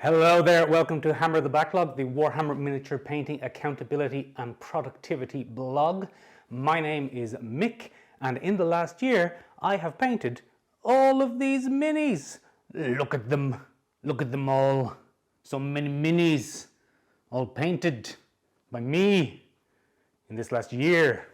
Hello there, welcome to Hammer the Backlog, the Warhammer miniature painting accountability and productivity blog. My name is Mick, and in the last year I have painted all of these minis. Look at them all. So many minis, all painted by me in this last year.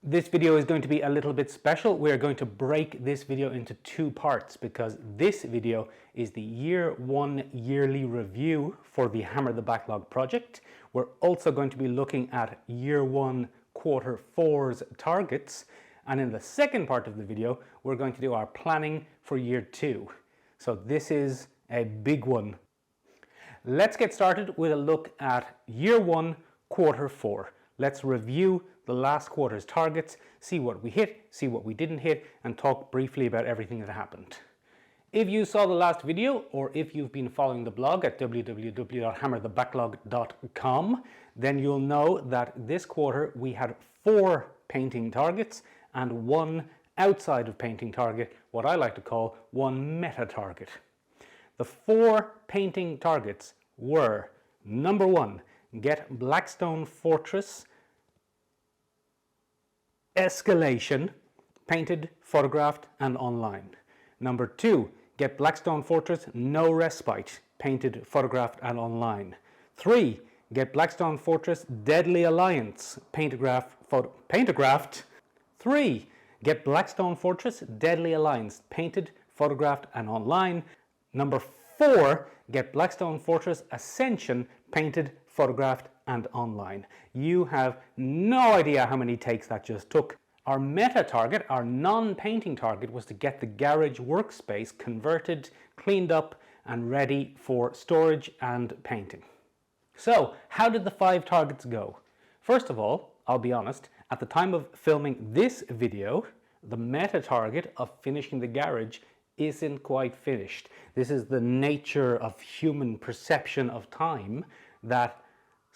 This video is going to be a little bit special. We are going to break this video into two parts because this video is the year one yearly review for the Hammer the Backlog project. We're also going to be looking at year one quarter four's targets. And in the second part of the video, we're going to do our planning for year two. So this is a big one. Let's get started with a look at year one quarter four. Let's review the last quarter's targets, see what we hit, see what we didn't hit, and talk briefly about everything that happened. If you saw the last video, or if you've been following the blog at www.hammerthebacklog.com, then you'll know that this quarter we had 4 painting targets and 1 outside of painting target, what I like to call 1 meta target. The 4 painting targets were: number 1, get Blackstone Fortress Escalation painted, photographed and online. Number 2, get Blackstone Fortress No Respite painted, photographed and online. 3, get Blackstone Fortress Deadly Alliance paintographed. 3, get Blackstone Fortress Deadly Alliance painted, photographed and online. Number 4, get Blackstone Fortress Ascension painted, photographed and online. You have no idea how many takes that just took. Our meta target, our non-painting target, was to get the garage workspace converted, cleaned up and ready for storage and painting. So how did the 5 targets go? First of all, I'll be honest, at the time of filming this video, the meta target of finishing the garage isn't quite finished. This is the nature of human perception of time, that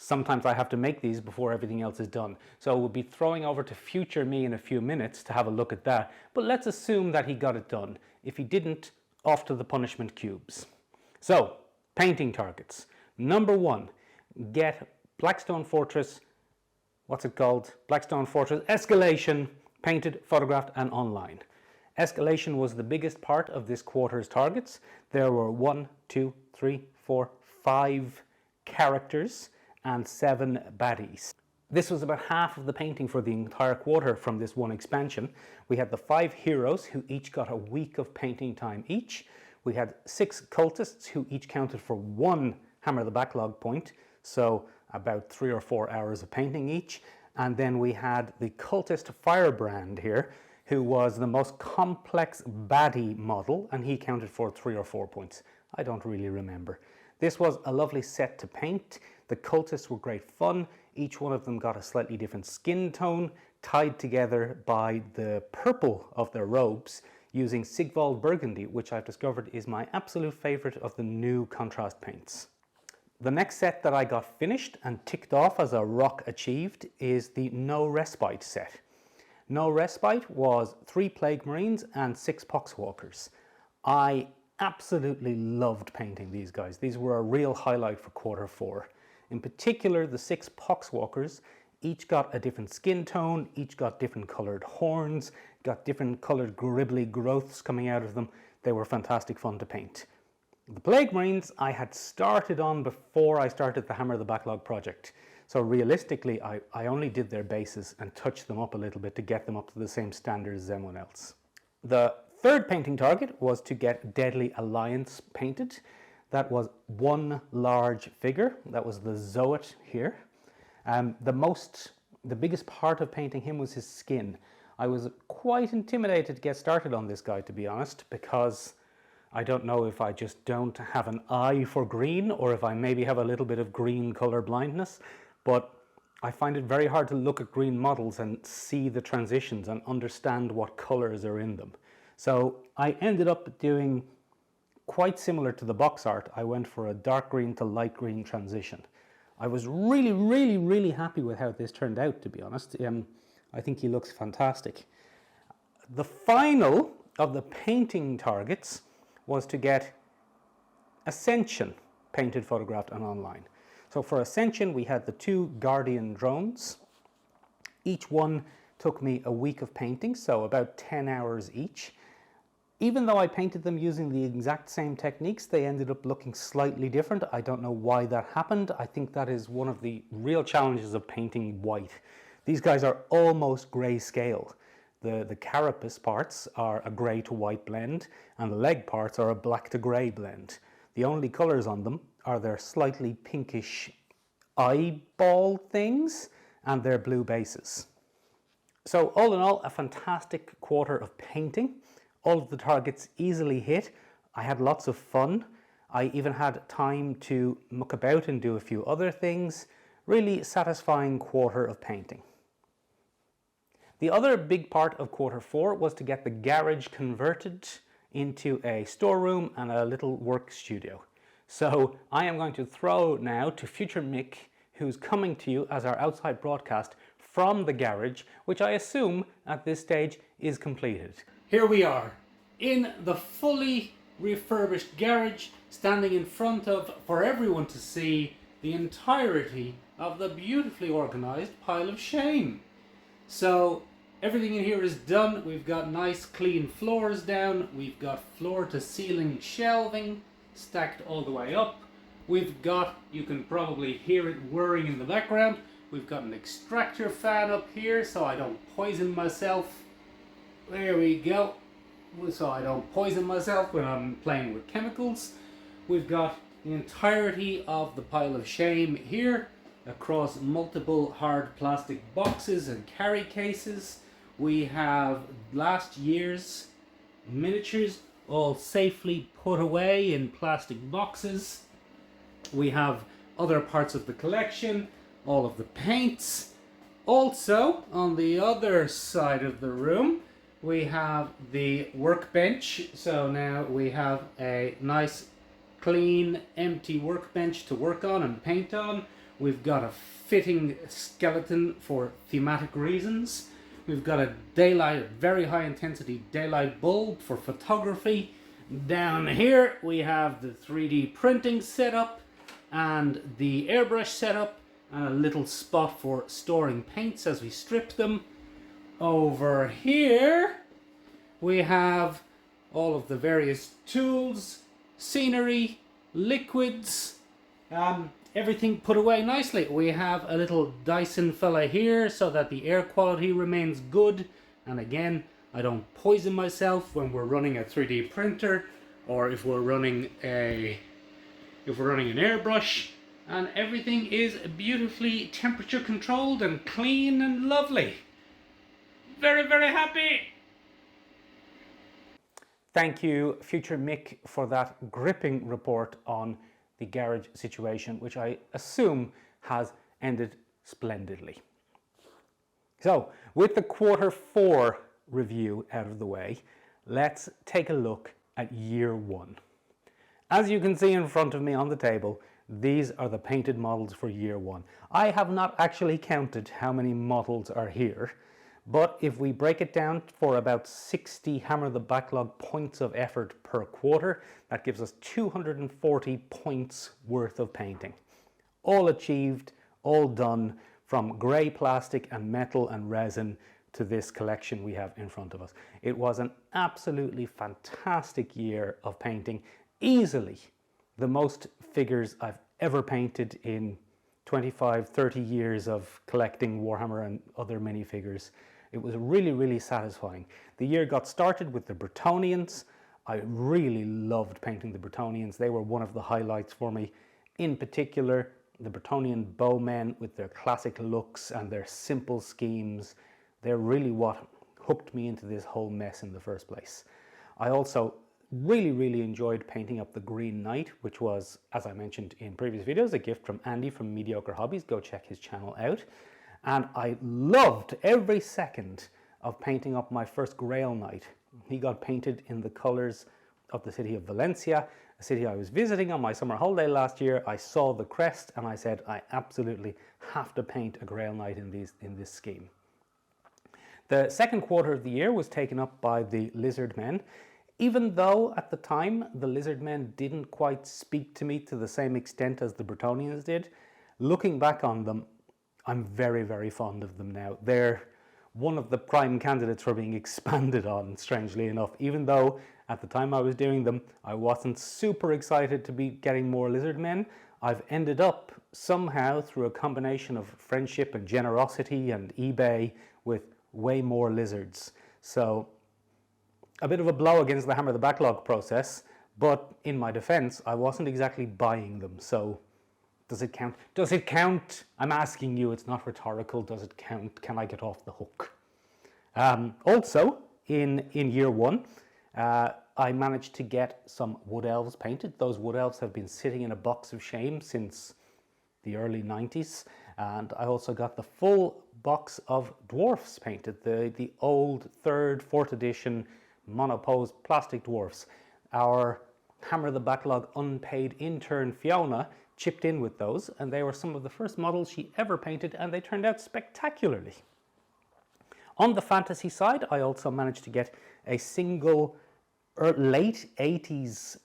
sometimes I have to make these before everything else is done. So we'll be throwing over to future me in a few minutes to have a look at that. But let's assume that he got it done. If he didn't, off to the punishment cubes. So, painting targets. Number 1, get Blackstone Fortress, what's it called? Blackstone Fortress Escalation painted, photographed and online. Escalation was the biggest part of this quarter's targets. There were 1, 2, 3, 4, 5 characters and 7 baddies. This was about half of the painting for the entire quarter from this one expansion. We had the 5 heroes who each got a week of painting time each. We had 6 cultists who each counted for 1 Hammer the Backlog point, so about 3 or 4 hours of painting each. And then we had the cultist Firebrand here, who was the most complex baddie model, and he counted for 3 or 4 points. I don't really remember. This was a lovely set to paint. The cultists were great fun. Each one of them got a slightly different skin tone, tied together by the purple of their robes using Sigvald Burgundy, which I've discovered is my absolute favorite of the new contrast paints. The next set that I got finished and ticked off as a rock achieved is the No Respite set. No Respite was 3 Plague Marines and 6 Poxwalkers. I absolutely loved painting these guys. These were a real highlight for quarter 4. In particular, the 6 Poxwalkers each got a different skin tone, each got different colored horns, got different colored gribbly growths coming out of them. They were fantastic fun to paint. The Plague Marines I had started on before I started the Hammer the Backlog project. So realistically, I only did their bases and touched them up a little bit to get them up to the same standards as anyone else. The third painting target was to get Deadly Alliance painted. That was 1 large figure. That was the Zoet here. The biggest part of painting him was his skin. I was quite intimidated to get started on this guy, to be honest, because I don't know if I just don't have an eye for green or if I maybe have a little bit of green color blindness, but I find it very hard to look at green models and see the transitions and understand what colors are in them. So I ended up doing quite similar to the box art. I went for a dark green to light green transition. I was really happy with how this turned out, to be honest. I think he looks fantastic. The final of the painting targets was to get Ascension painted, photographed and online. So for Ascension, we had the 2 Guardian drones. Each one took me a week of painting, so about 10 hours each. Even though I painted them using the exact same techniques, they ended up looking slightly different. I don't know why that happened. I think that is one of the real challenges of painting white. These guys are almost grayscale. The carapace parts are a grey to white blend, and the leg parts are a black to grey blend. The only colours on them are their slightly pinkish eyeball things and their blue bases. So all in all, a fantastic quarter of painting. All of the targets easily hit. I had lots of fun. I even had time to muck about and do a few other things. Really satisfying quarter of painting. The other big part of quarter 4 was to get the garage converted into a storeroom and a little work studio. So I am going to throw now to future Mick, who's coming to you as our outside broadcast from the garage, which I assume at this stage is completed. Here we are in the fully refurbished garage, standing in front of, for everyone to see, the entirety of the beautifully organized pile of shame. So everything in here is done. We've got nice clean floors down. We've got floor to ceiling shelving stacked all the way up. We've got, you can probably hear it whirring in the background, we've got an extractor fan up here so I don't poison myself. There we go. So I don't poison myself when I'm playing with chemicals. We've got the entirety of the pile of shame here across multiple hard plastic boxes and carry cases. We have last year's miniatures all safely put away in plastic boxes. We have other parts of the collection, all of the paints. Also, on the other side of the room, we have the workbench. So now we have a nice, clean, empty workbench to work on and paint on. We've got a fitting skeleton for thematic reasons. We've got a daylight, very high intensity daylight bulb for photography. Down here we have the 3D printing setup and the airbrush setup and a little spot for storing paints as we strip them. Over here we have all of the various tools, scenery, liquids, everything put away nicely. We have a little Dyson fella here so that the air quality remains good, and again, I don't poison myself when we're running a 3D printer or if we're running an airbrush, and everything is beautifully temperature controlled and clean and lovely. Very, very happy. Thank you, future Mick, for that gripping report on the garage situation, which I assume has ended splendidly. So, with the quarter 4 review out of the way, let's take a look at year 1. As you can see in front of me on the table, these are the painted models for year 1. I have not actually counted how many models are here, but if we break it down for about 60 Hammer the Backlog points of effort per quarter, that gives us 240 points worth of painting. All achieved, all done, from grey plastic and metal and resin to this collection we have in front of us. It was an absolutely fantastic year of painting. Easily the most figures I've ever painted in 25, 30 years of collecting Warhammer and other minifigures. It was really, really satisfying. The year got started with the Bretonians. I really loved painting the Bretonians. They were one of the highlights for me. In particular, the Bretonian bowmen with their classic looks and their simple schemes. They're really what hooked me into this whole mess in the first place. I also really, really enjoyed painting up the Green Knight, which was, as I mentioned in previous videos, a gift from Andy from Mediocre Hobbies. Go check his channel out. And I loved every second of painting up my first Grail Knight. He got painted in the colors of the city of Valencia, a city I was visiting on my summer holiday last year. I saw the crest and I said, I absolutely have to paint a Grail Knight in this scheme. The second quarter of the year was taken up by the Lizard Men. Even though at the time the lizard men didn't quite speak to me to the same extent as the Bretonnians did, looking back on them, I'm very, very fond of them now. They're one of the prime candidates for being expanded on, strangely enough. Even though at the time I was doing them, I wasn't super excited to be getting more lizard men, I've ended up somehow through a combination of friendship and generosity and eBay with way more lizards. So a bit of a blow against the Hammer the Backlog process, but in my defense, I wasn't exactly buying them. So does it count? Does it count? I'm asking you, it's not rhetorical. Does it count? Can I get off the hook? Also, in year one, I managed to get some wood elves painted. Those wood elves have been sitting in a box of shame since the early 90s. And I also got the full box of dwarfs painted, the old 3rd, 4th edition monopose plastic dwarfs. Our Hammer the Backlog unpaid intern Fiona chipped in with those, and they were some of the first models she ever painted, and they turned out spectacularly. On the fantasy side, I also managed to get a single late 80s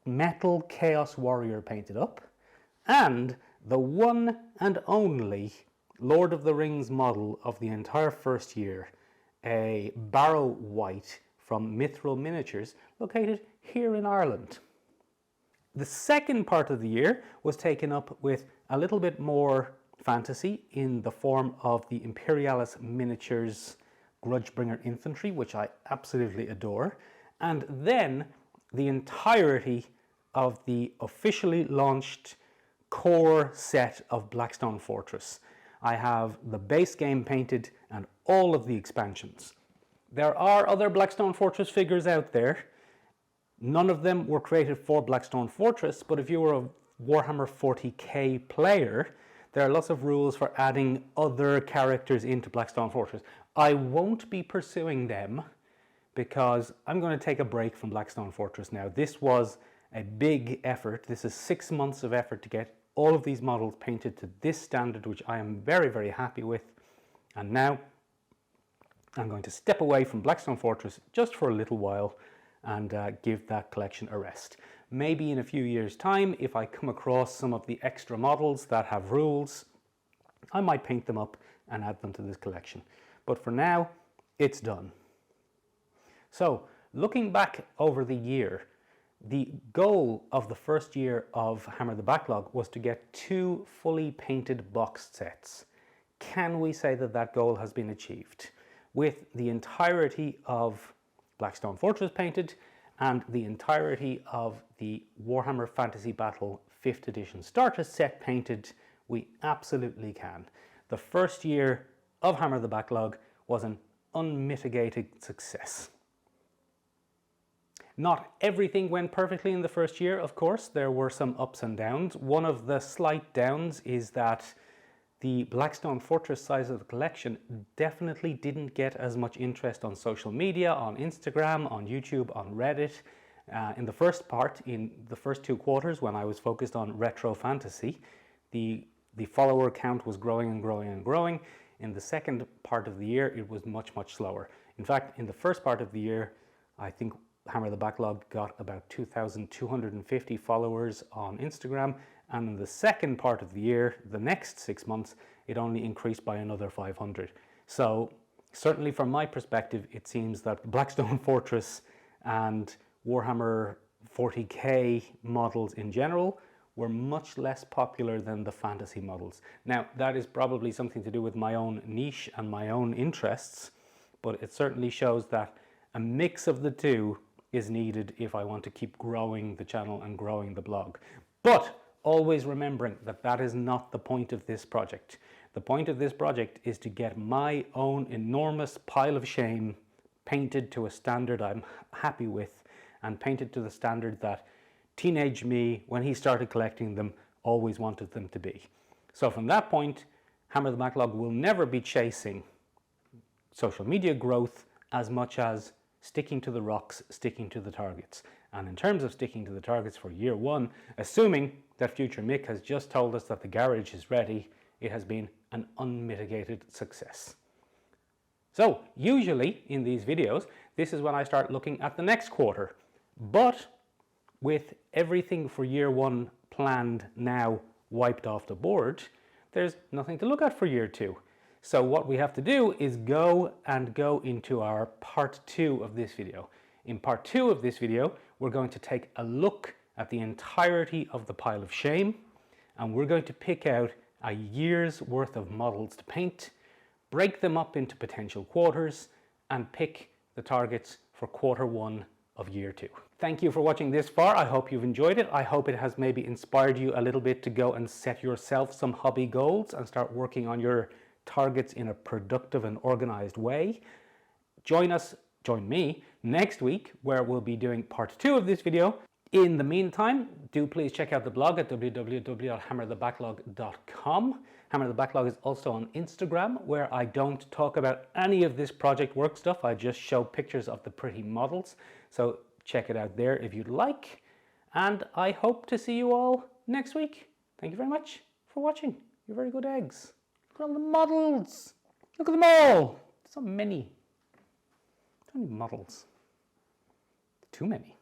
metal Chaos Warrior painted up, and the one and only Lord of the Rings model of the entire first year, a Barrow White from Mithril Miniatures, located here in Ireland. The second part of the year was taken up with a little bit more fantasy in the form of the Imperialis Miniatures Grudgebringer Infantry, which I absolutely adore, and then the entirety of the officially launched core set of Blackstone Fortress. I have the base game painted and all of the expansions. There are other Blackstone Fortress figures out there. None of them were created for Blackstone Fortress, but if you were a Warhammer 40k player, there are lots of rules for adding other characters into Blackstone Fortress. I won't be pursuing them because I'm going to take a break from Blackstone Fortress now. This was a big effort. This is 6 months of effort to get all of these models painted to this standard, which I am very, very happy with. And now I'm going to step away from Blackstone Fortress just for a little while and give that collection a rest. Maybe in a few years' time, if I come across some of the extra models that have rules, I might paint them up and add them to this collection. But for now, it's done. So, looking back over the year, the goal of the first year of Hammer the Backlog was to get 2 fully painted box sets. Can we say that that goal has been achieved? With the entirety of Blackstone Fortress painted and the entirety of the Warhammer Fantasy Battle 5th edition starter set painted, we absolutely can. The first year of Hammer the Backlog was an unmitigated success. Not everything went perfectly in the first year, of course. There were some ups and downs. One of the slight downs is that the Blackstone Fortress size of the collection definitely didn't get as much interest on social media, on Instagram, on YouTube, on Reddit. In the first part, in the first 2 quarters, when I was focused on retro fantasy, the follower count was growing and growing and growing. In the second part of the year, it was much, much slower. In fact, in the first part of the year, I think Hammer the Backlog got about 2,250 followers on Instagram, and in the second part of the year, the next 6 months, it only increased by another 500. So certainly from my perspective, it seems that Blackstone Fortress and Warhammer 40k models in general were much less popular than the fantasy models. Now, that is probably something to do with my own niche and my own interests, but it certainly shows that a mix of the two is needed if I want to keep growing the channel and growing the blog. But always remembering that that is not the point of this project. The point of this project is to get my own enormous pile of shame painted to a standard I'm happy with, and painted to the standard that teenage me, when he started collecting them, always wanted them to be. So from that point, Hammer the Backlog will never be chasing social media growth as much as sticking to the rocks, sticking to the targets. And in terms of sticking to the targets for year one, assuming that future Mick has just told us that the garage is ready, it has been an unmitigated success. So usually in these videos, this is when I start looking at the next quarter. But with everything for year one planned now wiped off the board, there's nothing to look at for year two. So what we have to do is go into our part 2 of this video. In part 2 of this video, we're going to take a look at the entirety of the pile of shame, and we're going to pick out a year's worth of models to paint, break them up into potential quarters, and pick the targets for quarter 1 of year 2. Thank you for watching this far. I hope you've enjoyed it. I hope it has maybe inspired you a little bit to go and set yourself some hobby goals and start working on your targets in a productive and organized way. Join me next week where we'll be doing part 2 of this video. In the meantime, do please check out the blog at www.hammerthebacklog.com. Hammer the Backlog is also on Instagram, where I don't talk about any of this project work stuff. I just show pictures of the pretty models. So check it out there if you'd like. And I hope to see you all next week. Thank you very much for watching. You're very good eggs. Look at all the models. Look at them all. So many. How many models? Too many.